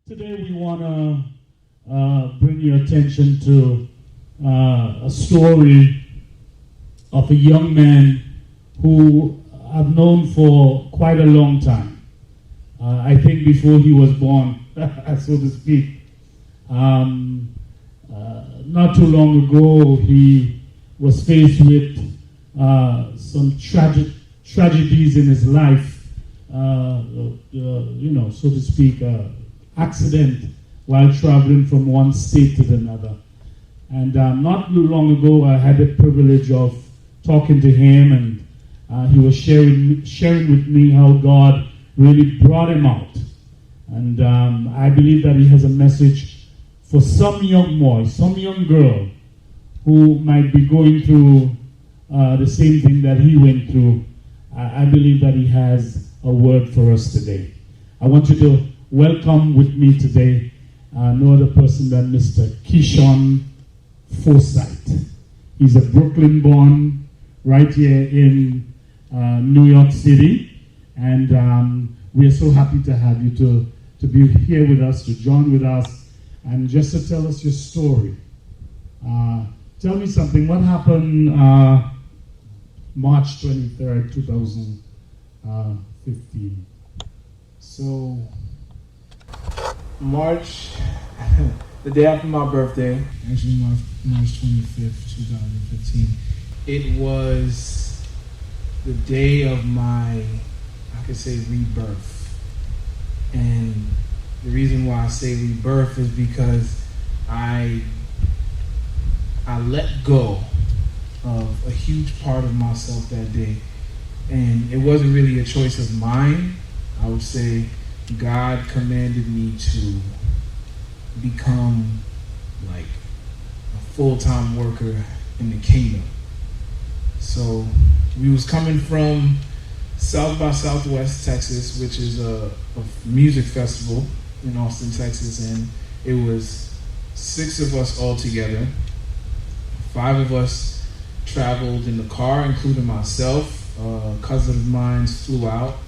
Today we want to bring your attention to a story of a young man who I've known for quite a long time. I think before he was born, so to speak. Not too long ago, he was faced with some tragedies in his life, so to speak, accident while traveling from one state to another. And not too long ago, I had the privilege of talking to him, and he was sharing with me how God really brought him out. And I believe that he has a message for some young boy, some young girl who might be going through the same thing that he went through. I believe that he has a word for us today. I want you to welcome with me today no other person than Mr. Kishon Forsyth. He's a Brooklyn born, right here in New York City, and we are so happy to have you to be here with us, to join with us, and just to tell us your story. Tell me something. What happened March 23rd, 2015? So, March, the day after my birthday, actually March 25th, 2015, it was the day of my, I could say, rebirth. And the reason why I say rebirth is because I let go of a huge part of myself that day. And it wasn't really a choice of mine. I would say God commanded me to become like a full-time worker in the kingdom. So we was coming from South by Southwest, Texas, which is a music festival in Austin, Texas, and it was 6 of us all together. 5 of us traveled in the car, including myself. A cousin of mine flew out.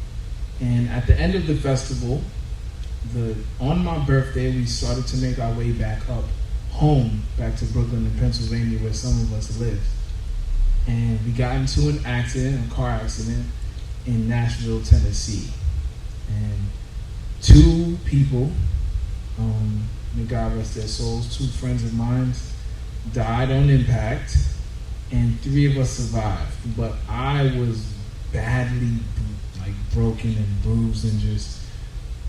And at the end of the festival, on my birthday, we started to make our way back up home, back to Brooklyn and Pennsylvania, where some of us live. And we got into an accident, a car accident, in Nashville, Tennessee. And 2 people, may God rest their souls, 2 friends of mine, died on impact, and 3 of us survived. But I was badly broken and bruised and just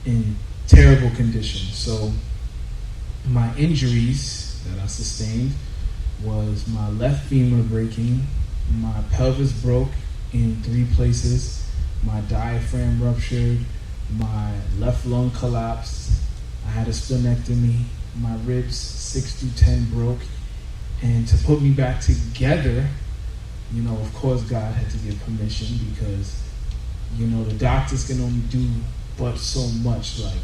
in terrible condition. So my injuries that I sustained was my left femur breaking, my pelvis broke in 3 places, my diaphragm ruptured, my left lung collapsed, I had a splenectomy, my ribs 6 through 10 broke, and to put me back together, of course God had to give permission, because the doctors can only do but so much. Like,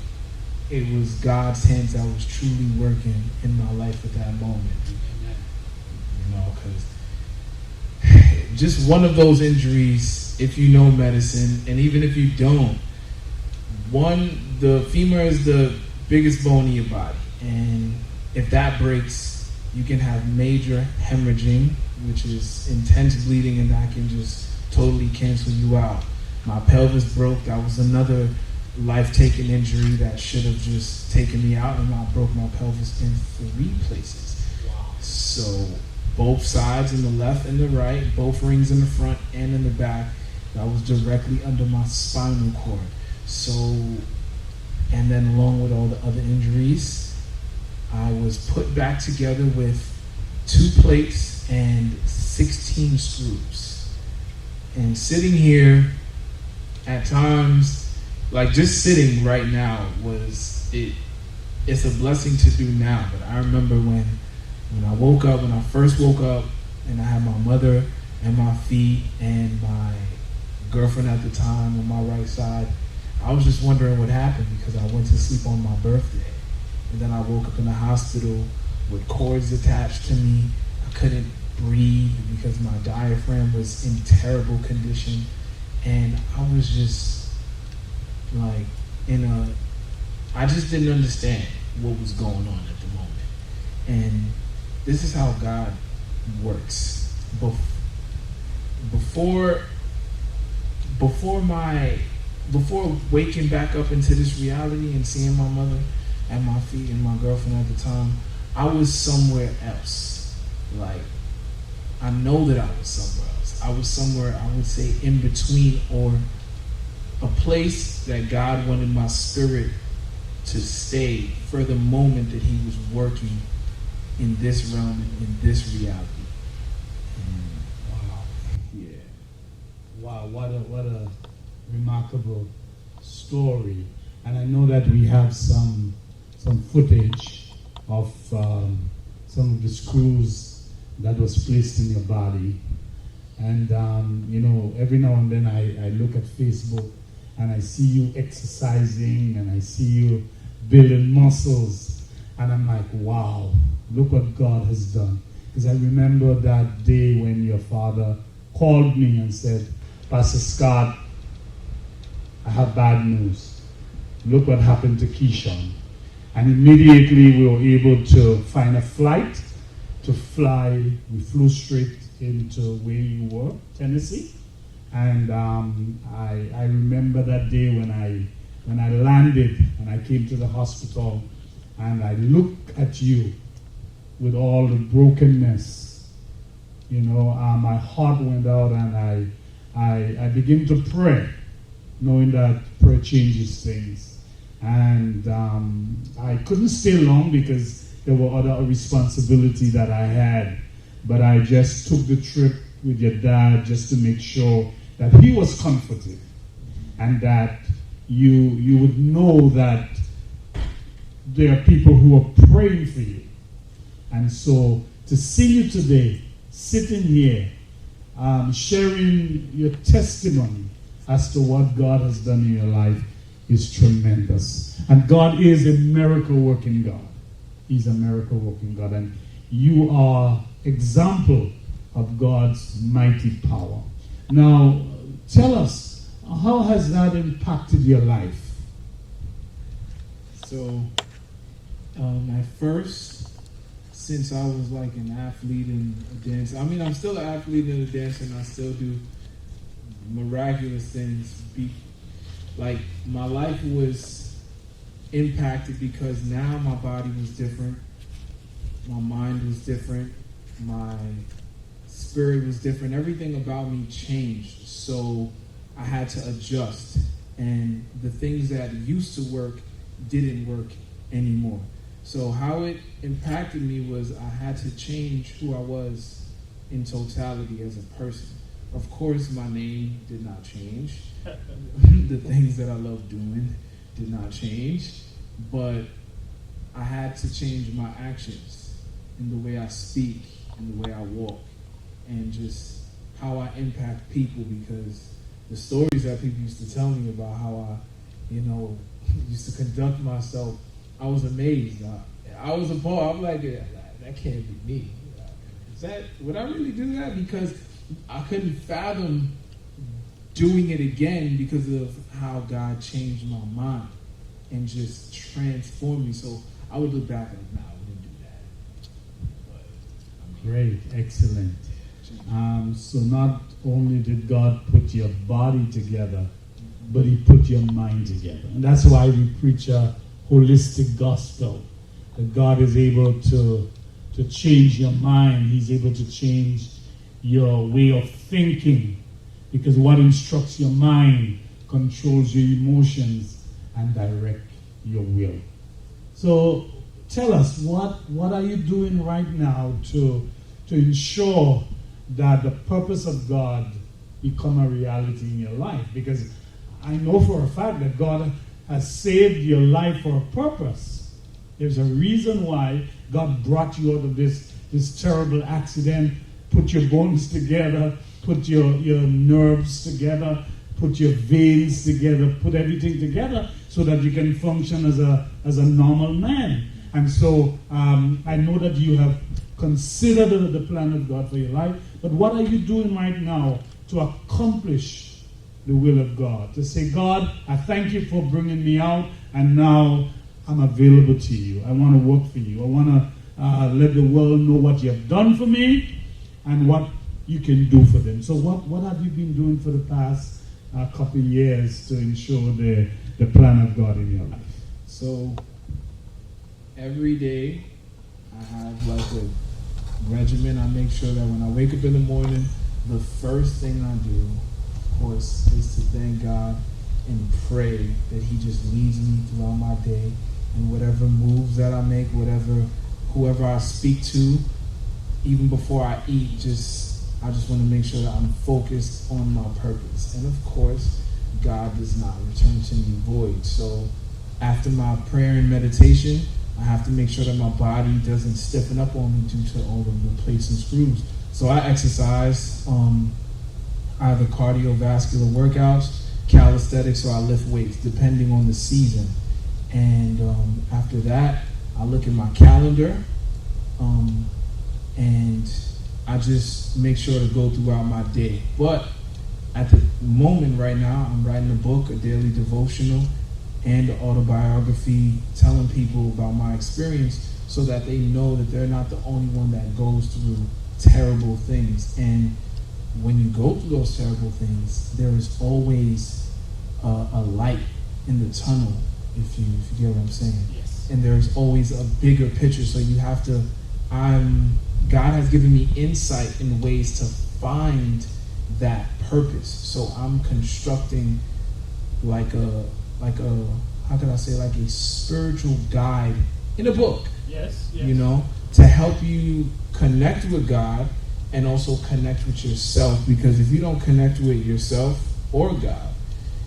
it was God's hands that was truly working in my life at that moment. Because just one of those injuries, if you know medicine, and even if you don't, the femur is the biggest bone in your body. And if that breaks, you can have major hemorrhaging, which is intense bleeding, and that can just totally cancel you out. My pelvis broke. That was another life-taking injury that should have just taken me out, and I broke my pelvis in 3 places. Wow. So both sides, in the left and the right, both rings in the front and in the back, that was directly under my spinal cord. So, and then along with all the other injuries, I was put back together with 2 plates and 16 screws. And sitting here, at times, like just sitting right now it's a blessing to do now. But I remember when I first woke up, and I had my mother and my feet and my girlfriend at the time on my right side, I was just wondering what happened, because I went to sleep on my birthday. And then I woke up in the hospital with cords attached to me. I couldn't breathe because my diaphragm was in terrible condition. And I was just like in a I just didn't understand what was going on at the moment. And this is how God works. Before waking back up into this reality and seeing my mother at my feet and my girlfriend at the time, I was somewhere else. Like, I know that I was somewhere else. I was somewhere, I would say, in between, or a place that God wanted my spirit to stay for the moment that he was working in this realm, in this reality. Wow. Yeah. Wow, what a remarkable story. And I know that we have some footage of some of the screws that was placed in your body. And every now and then I look at Facebook and I see you exercising and I see you building muscles, and I'm like, wow, look what God has done. Because I remember that day when your father called me and said, Pastor Scott, I have bad news. Look what happened to Kishon. And immediately we were able to find a flight to fly. We flew straight into where you were, Tennessee. And I remember that day when I landed and I came to the hospital and I looked at you with all the brokenness. My heart went out and I began to pray, knowing that prayer changes things. And I couldn't stay long because there were other responsibilities that I had. But I just took the trip with your dad just to make sure that he was comforted and that you would know that there are people who are praying for you. And so to see you today, sitting here, sharing your testimony as to what God has done in your life is tremendous. And God is a miracle-working God. He's a miracle-working God. And you are example of God's mighty power. Now, tell us, how has that impacted your life? So, at first, since I was like an athlete and a dancer, I'm still an athlete and a dancer, and I still do miraculous things. Like, my life was impacted because now my body was different, my mind was different, my spirit was different. Everything about me changed. So I had to adjust. And the things that used to work didn't work anymore. So how it impacted me was I had to change who I was in totality as a person. Of course, my name did not change. The things that I love doing did not change. But I had to change my actions in the way I speak, in the way I walk, and just how I impact people, because the stories that people used to tell me about how I, used to conduct myself, I was amazed. I was appalled. I'm like, that can't be me. Would I really do that? Because I couldn't fathom doing it again because of how God changed my mind and just transformed me. So I would look back like, nah, I wouldn't do that. But, Great, excellent. So not only did God put your body together, but he put your mind together. And that's why we preach a holistic gospel, that God is able to change your mind. He's able to change your way of thinking, because what instructs your mind controls your emotions and direct your will. So tell us, what are you doing right now to ensure that the purpose of God become a reality in your life? Because I know for a fact that God has saved your life for a purpose. There's a reason why God brought you out of this terrible accident, put your bones together, put your nerves together, put your veins together, put everything together so that you can function as a normal man. And so I know that you have considered the plan of God for your life, but what are you doing right now to accomplish the will of God? To say, God, I thank you for bringing me out, and now I'm available to you. I want to work for you. I want to let the world know what you have done for me and what you can do for them. So what have you been doing for the past couple of years to ensure the plan of God in your life? So every day I have like a regimen. I make sure that when I wake up in the morning, the first thing I do, of course, is to thank God and pray that He just leads me throughout my day, and whatever moves that I make, whoever I speak to, even before I eat, I just want to make sure that I'm focused on my purpose. And of course, God does not return to me void. So after my prayer and meditation, I have to make sure that my body doesn't stiffen up on me due to all of the plates and screws. So I exercise, either cardiovascular workouts, calisthenics, or I lift weights, depending on the season. And after that, I look at my calendar, and I just make sure to go throughout my day. But at the moment right now, I'm writing a book, a daily devotional, and an autobiography telling people about my experience so that they know that they're not the only one that goes through terrible things. And when you go through those terrible things, there is always a light in the tunnel, if you get what I'm saying. Yes. And there's always a bigger picture. So you have to, God has given me insight in ways to find that purpose. So I'm constructing like a how can I say, like a spiritual guide in a book. Yes. You know, to help you connect with God and also connect with yourself. Because if you don't connect with yourself or God,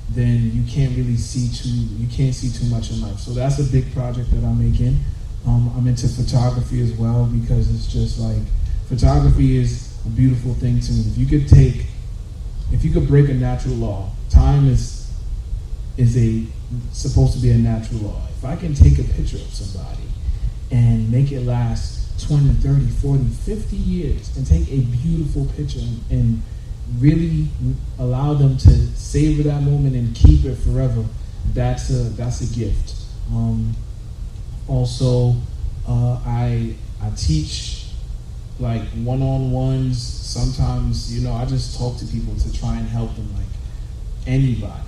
then you can't see too much in life. So that's a big project that I'm making. I'm into photography as well, because it's just like, photography is a beautiful thing to me. If you could break a natural law, time is supposed to be a natural law. If I can take a picture of somebody and make it last 20, 30, 40, 50 years and take a beautiful picture and really allow them to savor that moment and keep it forever, that's a gift. Also, I teach like one-on-ones. Sometimes, I just talk to people to try and help them, like anybody,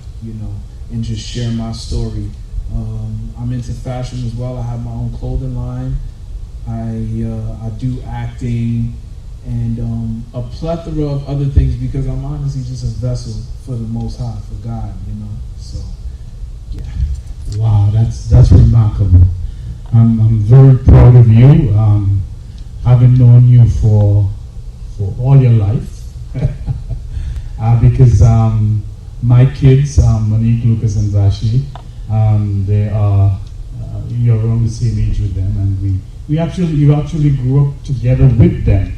and just share my story. I'm into fashion as well. I have my own clothing line. I do acting and a plethora of other things, because I'm honestly just a vessel for the Most High, for God, So, yeah. Wow, that's remarkable. I'm very proud of you, having known you for all your life, because my kids, Monique, Lucas, and Vashi, you're around the same age with them, and you actually grew up together with them,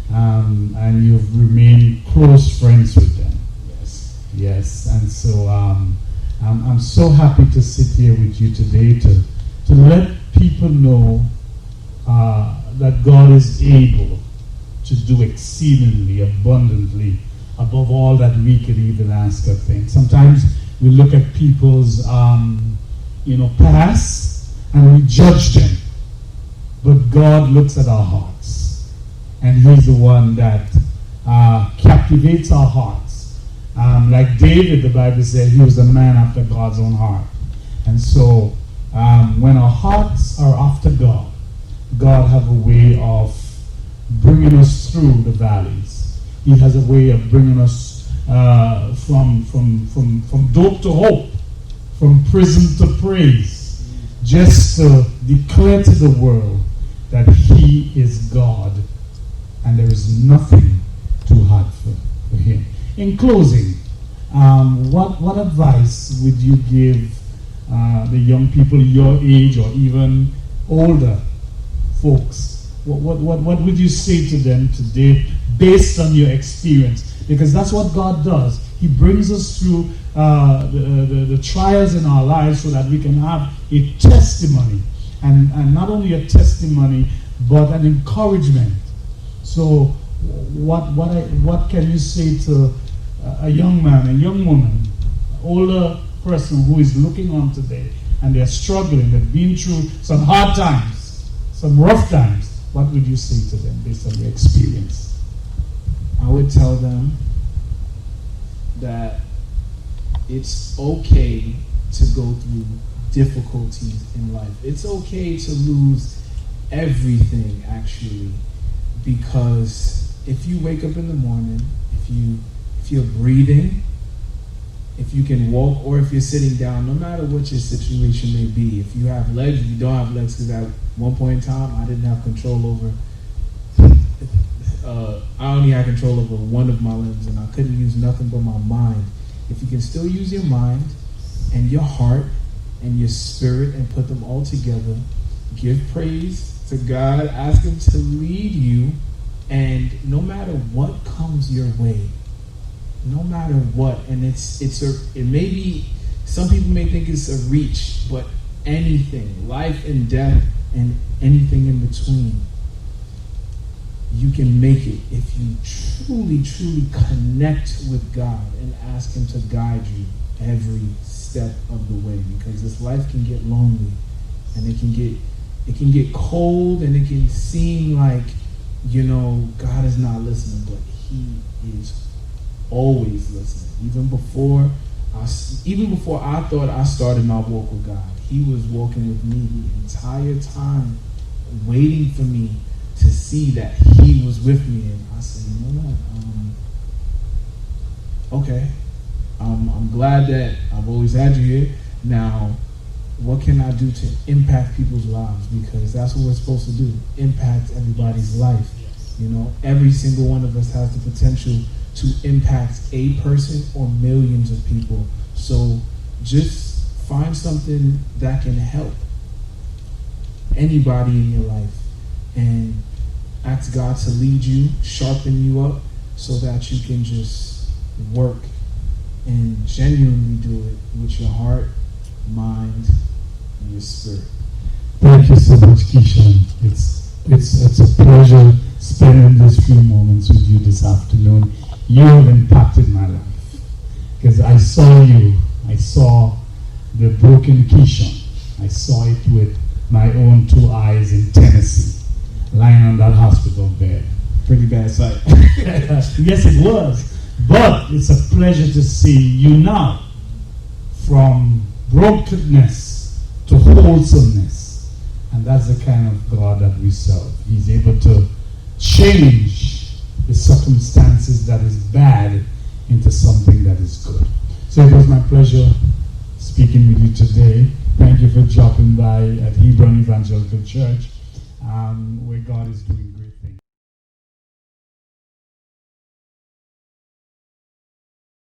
and you've remained close friends with them. Yes, and so I'm so happy to sit here with you today to let people know that God is able to do exceedingly abundantly above all that we could even ask or think. Sometimes we look at people's past and we judge them, but God looks at our hearts, and He's the one that captivates our hearts. Like David, the Bible said, he was a man after God's own heart. And so when our hearts are after God, God has a way of bringing us through the valleys. He has a way of bringing us from dope to hope, from prison to praise, just to declare to the world that He is God and there is nothing too hard for Him. In closing, what advice would you give the young people your age or even older folks? What would you say to them today based on your experience? Because that's what God does. He brings us through the trials in our lives so that we can have a testimony. And not only a testimony, but an encouragement. So what can you say to a young man, a young woman, older person who is looking on today and they're struggling, they've been through some hard times, some rough times, what would you say to them based on your experience? I would tell them that it's okay to go through difficulties in life. It's okay to lose everything, actually, because if you wake up in the morning, if you're breathing, if you can walk, or if you're sitting down, no matter what your situation may be, if you have legs, if you don't have legs, because at one point in time, I didn't have control over, I only had control over one of my limbs, and I couldn't use nothing but my mind. If you can still use your mind and your heart and your spirit and put them all together, give praise to God, ask Him to lead you, and no matter what comes your way, no matter what, and it may be, some people may think it's a reach, but anything, life and death and anything in between, you can make it if you truly, truly connect with God and ask Him to guide you every step of the way, because this life can get lonely, and it can get cold, and it can seem like, God is not listening, but He is always listening. Even before I thought I started my walk with God, He was walking with me the entire time, waiting for me to see that He was with me. And I said, you know what? Okay, I'm glad that I've always had you here. Now, what can I do to impact people's lives? Because that's what we're supposed to do, impact everybody's life. Every single one of us has the potential to impact a person or millions of people. So just find something that can help anybody in your life, and ask God to lead you, sharpen you up, so that you can just work and genuinely do it with your heart, mind, and your spirit. Thank you so much, Kishon. It's a pleasure spending these few moments with you this afternoon. You have impacted my life, because I saw you. I saw the broken Kishon. I saw it with my own two eyes in Tennessee, lying on that hospital bed. Pretty bad sight. Yes, it was. But it's a pleasure to see you now, from brokenness to wholesomeness. And that's the kind of God that we serve. He's able to change the circumstances that is bad into something that is good. So it was my pleasure speaking with you today. Thank you for dropping by at Hebron Evangelical Church, where God is doing great.